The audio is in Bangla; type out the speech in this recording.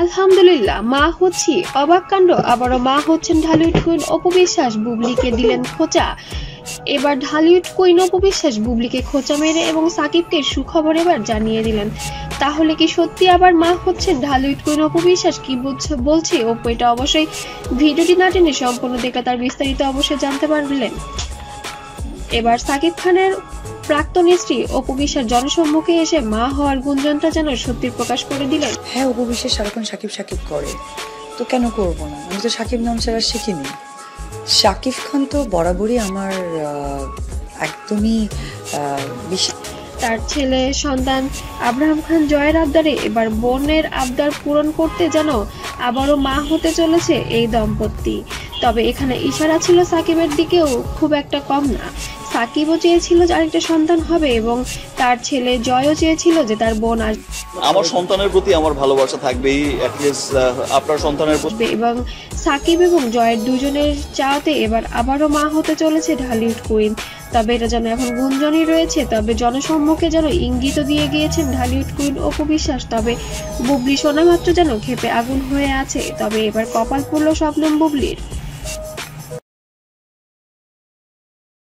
আলহামদুলিল্লাহ, মা হচ্ছি, অবাক কাণ্ড। আবারও মা হচ্ছেন ঢালিউড কুইন অপু বিশ্বাস, বুবলিকে দিলেন খোঁচা। এবার ঢালিউড কুইন অপু বিশ্বাস বুবলিকে খোঁচা মেরে এবং সাকিবকে সুখবর এবার জানিয়ে দিলেন। তাহলে কি সত্যি আবার মা হচ্ছেন ঢালিউড কুইন অপু বিশ্বাস? কি বলছি অপু, এটা অবশ্যই ভিডিওটি না টেনে সম্পূর্ণ দেখলে তার বিস্তারিত অবশ্যই জানতে পারলেন। এবার সাকিব খানের প্রাক্তন স্ত্রী অপু বিশ্বাস জনসম্মুখে এসে মা হওয়ার গুঞ্জনটা যেন সত্যি প্রকাশ করে দিলেন। হ্যাঁ, অপু বিশ্বাস সারাক্ষণ সাকিব সাকিব করে, তো কেন করব না? আমি তো সাকিব নাম ছাড়া শিখিনি। শাকিব খান তো বরাবরই আমার একদমই বেশি। তার ছেলে সন্তান আব্রাহাম খান জয়ের আবদারে এবার বোনের আবদার পূরণ করতে যেন আবারও মা হতে চলেছে এই দম্পতি। তবে এখানে ইশারা ছিল সাকিবের দিকেও খুব একটা কম না। সাকিবও চেয়েছিল যে আরেকটা সন্তান হবে এবং তার ছেলে জয়ও চেয়েছিল যে তার বোন আসবে। আমার সন্তানের প্রতি আমার ভালোবাসা থাকবেই, অ্যাটলিস্ট আপনার সন্তানের প্রতি। এবং সাকিব এবং জয়ের দুজনের চাওয়াতে এবার আবারও মা হতে চলেছে ঢালিউড কুইন। তবে এটা যেন এখন গুঞ্জনই রয়েছে, তবে জনসম্মুখে যেন ইঙ্গিত দিয়ে গিয়েছেন ঢালিউড কুইন অপু বিশ্বাস। তবে বুবলি শোনা মাত্র যেন ক্ষেপে আগুন হয়ে আছে। তবে এবার কপাল পুড়ল শবনম বুবলির।